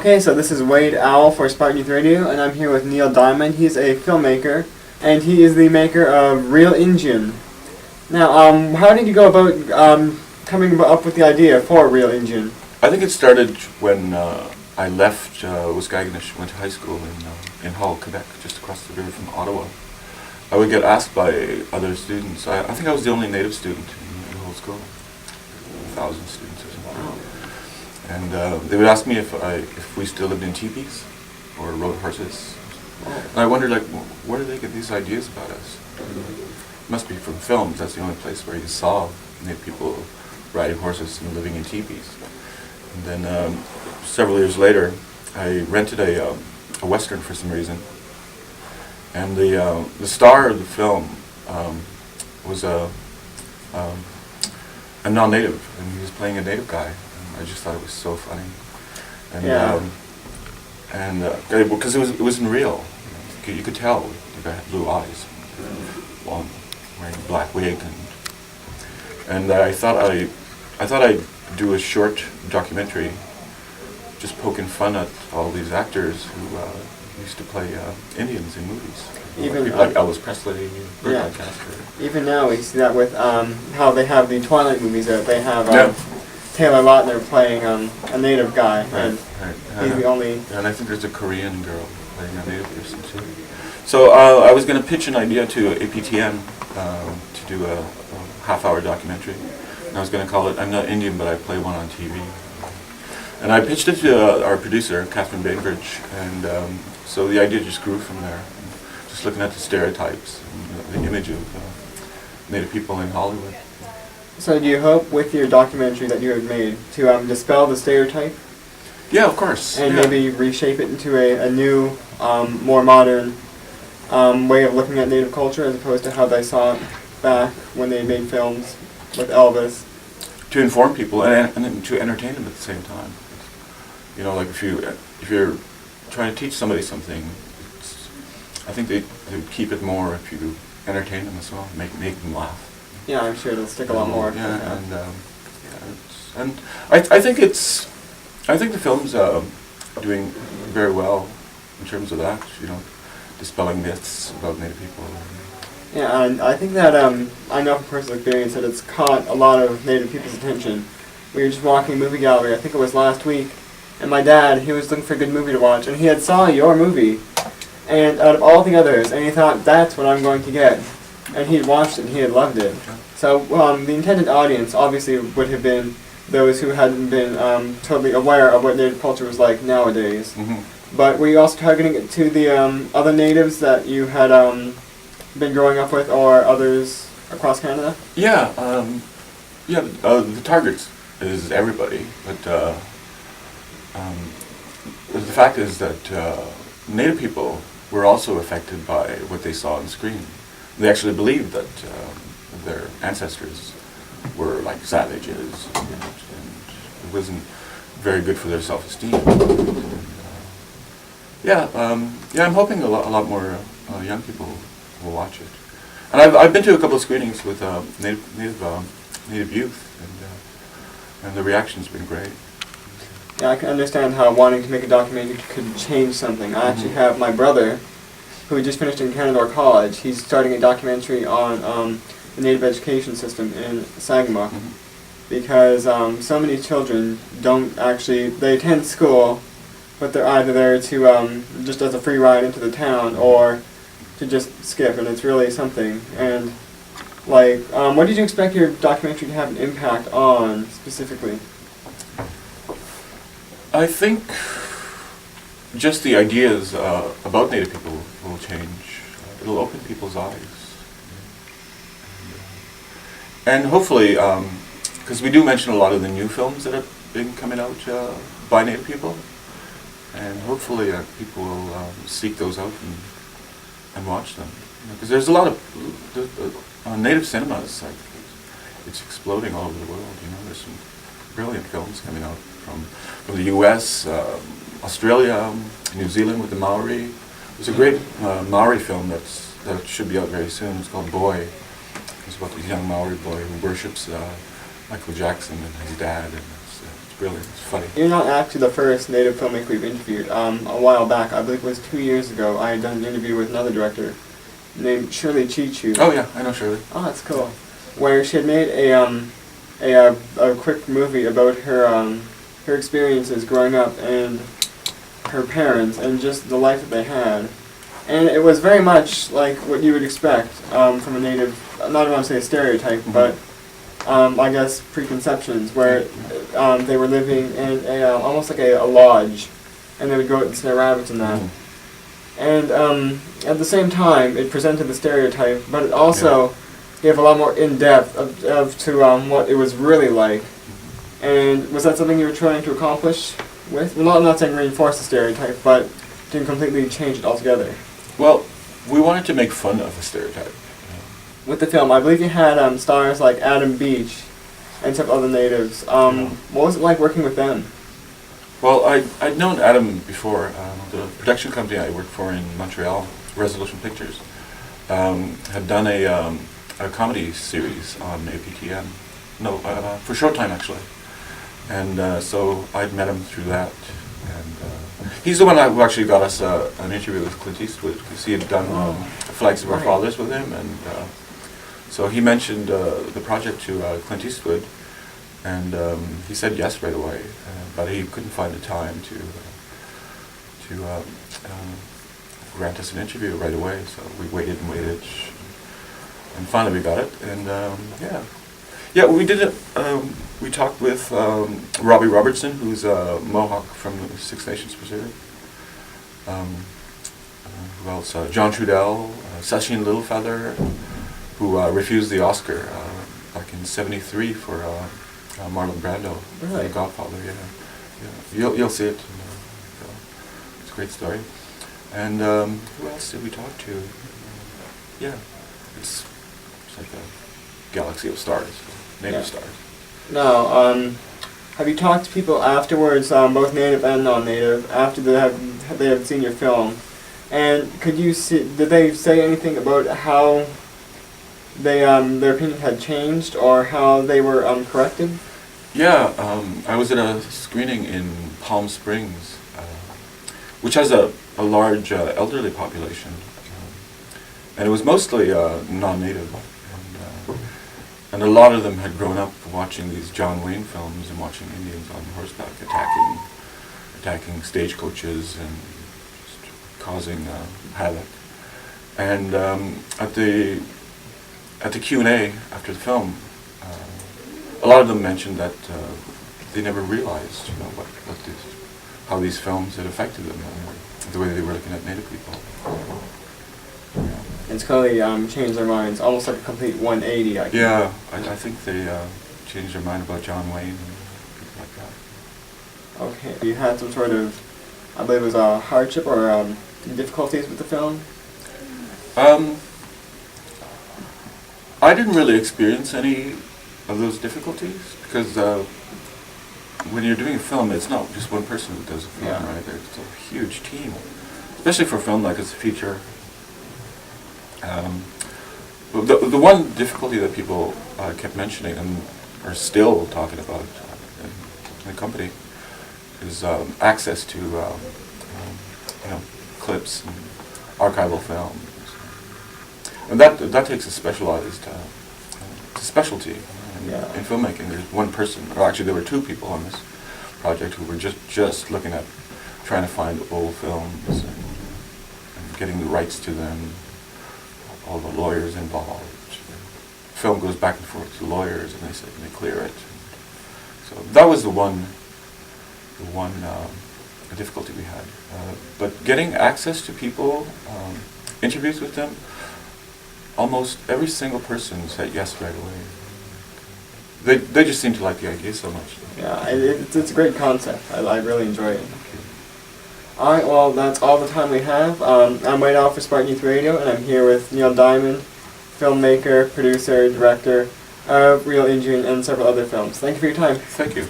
Okay, so this is Wade Owl for Spartan Youth Radio, and I'm here with Neil Diamond. He's a filmmaker, and he is the maker of Reel Injun. Now, how did you go about coming up with the idea for Reel Injun? I think it started when I left Waskaganish, went to high school in Hull, Quebec, just across the river from Ottawa. I would get asked by other students. I think I was the only native student in the whole school, 1,000 students or something. And they would ask me if we still lived in teepees or rode horses. And I wondered, like, where do they get these ideas about us? It must be from films. That's the only place where you saw native people riding horses and living in teepees. And then several years later, I rented a Western for some reason. And the star of the film was a non-native, and he was playing a native guy. I just thought it was so funny, and because it wasn't real. You could tell the guy had blue eyes, long, wearing a black wig, and I thought I'd do a short documentary, just poking fun at all these actors who used to play Indians in movies. Even people like Elvis, Presley, Even now we see that with how they have the Twilight movies that they have. Taylor Lautner playing a native guy, and he's the only... And I think there's a Korean girl playing a native person too. So I was going to pitch an idea to APTN to do a half-hour documentary. And I was going to call it "I'm Not Indian, but I Play One on TV." And I pitched it to our producer, Catherine Bainbridge, and so the idea just grew from there. Just looking at the stereotypes, and the image of native people in Hollywood. So do you hope with your documentary that you have made to dispel the stereotype? Yeah, of course. And maybe reshape it into a new, more modern way of looking at native culture as opposed to how they saw it back when they made films with Elvis. To inform people and to entertain them at the same time. You know, like if you're trying to teach somebody something, I think they keep it more if you entertain them as well, make them laugh. Yeah, I'm sure it'll stick a lot more. Yeah, and I think the film's doing very well in terms of that. You know, dispelling myths about Native people. Yeah, and I think that I know from personal experience that it's caught a lot of Native people's attention. We were just walking a movie gallery, I think it was last week, and my dad, he was looking for a good movie to watch, and he had saw your movie, and out of all the others, and he thought, that's what I'm going to get. And he had watched it and he had loved it. So the intended audience obviously would have been those who hadn't been totally aware of what Native culture was like nowadays. Mm-hmm. But were you also targeting it to the other Natives that you had been growing up with, or others across Canada? Yeah, the target is everybody, but the fact is that Native people were also affected by what they saw on screen. They actually believed that their ancestors were like savages, and it wasn't very good for their self-esteem. I'm hoping a lot more young people will watch it. And I've been to a couple of screenings with native youth, and the reaction's been great. Yeah, I can understand how wanting to make a documentary could change something. I actually have my brother, who just finished in Canada College. He's starting a documentary on the Native education system in Sagamok, because so many children don't actually, they attend school, but they're either there to just as a free ride into the town or to just skip, and it's really something. And like, what did you expect your documentary to have an impact on specifically? I think just the ideas about Native people will change. It'll open people's eyes. And hopefully, because we do mention a lot of the new films that have been coming out by Native people, and hopefully people will seek those out and watch them. Because there's a lot of Native cinemas, like, it's exploding all over the world. You know, there's some brilliant films coming out from the U.S., Australia, New Zealand with the Maori. There's a great Maori film that should be out very soon. It's called Boy. It's about this young Maori boy who worships Michael Jackson and his dad, and it's brilliant. It's funny. You're not actually the first Native filmmaker we've interviewed. A while back, I believe it was 2 years ago, I had done an interview with another director named Shirley Chichu. Oh yeah, I know Shirley. Oh, that's cool. Where she had made a quick movie about her experiences growing up and her parents and just the life that they had. And it was very much like what you would expect from a Native, not want to say a stereotype, but I guess preconceptions, where they were living in almost like a lodge, and they would go out and snare rabbits and that. And at the same time, it presented the stereotype, but it also gave a lot more in-depth to what it was really like. And was that something you were trying to accomplish with? Well, I'm not saying reinforce the stereotype, but didn't completely change it altogether. Well, we wanted to make fun of the stereotype. With the film, I believe you had stars like Adam Beach and some other natives. What was it like working with them? Well, I'd known Adam before. The production company I worked for in Montreal, Resolution Pictures, had done a comedy series on APTN. No, for Showtime actually. And so I'd met him through that. And he's the one who actually got us an interview with Clint Eastwood, because he had done Flags of Our Fathers with him. And so he mentioned the project to Clint Eastwood, and he said yes right away. But he couldn't find the time to grant us an interview right away, so we waited and waited, and finally we got it. And yeah, we did it. We talked with Robbie Robertson, who's a Mohawk from the Six Nations Pacific. Who else? John Trudell, Sachin Littlefeather, who refused the Oscar back in '73 for Marlon Brando, really? The Godfather. Yeah. You'll see it. It's a great story. And who else did we talk to? Yeah, it's like a galaxy of stars, native stars. Now, have you talked to people afterwards, both native and non-native, after they have seen your film? And did they say anything about how their opinion had changed, or how they were corrected? Yeah, I was at a screening in Palm Springs, which has a large elderly population, and it was mostly non-native, and a lot of them had grown up watching these John Wayne films and watching Indians on horseback attacking stagecoaches and just causing havoc. And at the Q&A after the film, a lot of them mentioned that they never realized, how these films had affected them, the way they were looking at Native people. It's clearly changed their minds, almost like a complete 180. Yeah, I think they changed their mind about John Wayne and people like that. Okay, you had some sort of, I believe it was a hardship or difficulties with the film? I didn't really experience any of those difficulties, because when you're doing a film, it's not just one person who does a film, right? It's a huge team, especially for a film like it's a feature. The one difficulty that people kept mentioning and are still talking about in the company is access to clips and archival films, and that takes a specialized it's a specialty. In filmmaking, there's one person, or actually there were two people on this project who were just looking at trying to find old films and getting the rights to them, all the lawyers involved. Film goes back and forth to lawyers, and they clear it. So that was the one difficulty we had. But getting access to people, interviews with them, almost every single person said yes right away. They just seem to like the idea so much. Yeah, it's a great concept. I really enjoy it. Alright, well, that's all the time we have. I'm Wade Al for Spartan Youth Radio, and I'm here with Neil Diamond, filmmaker, producer, director of Reel Injun and several other films. Thank you for your time. Thank you.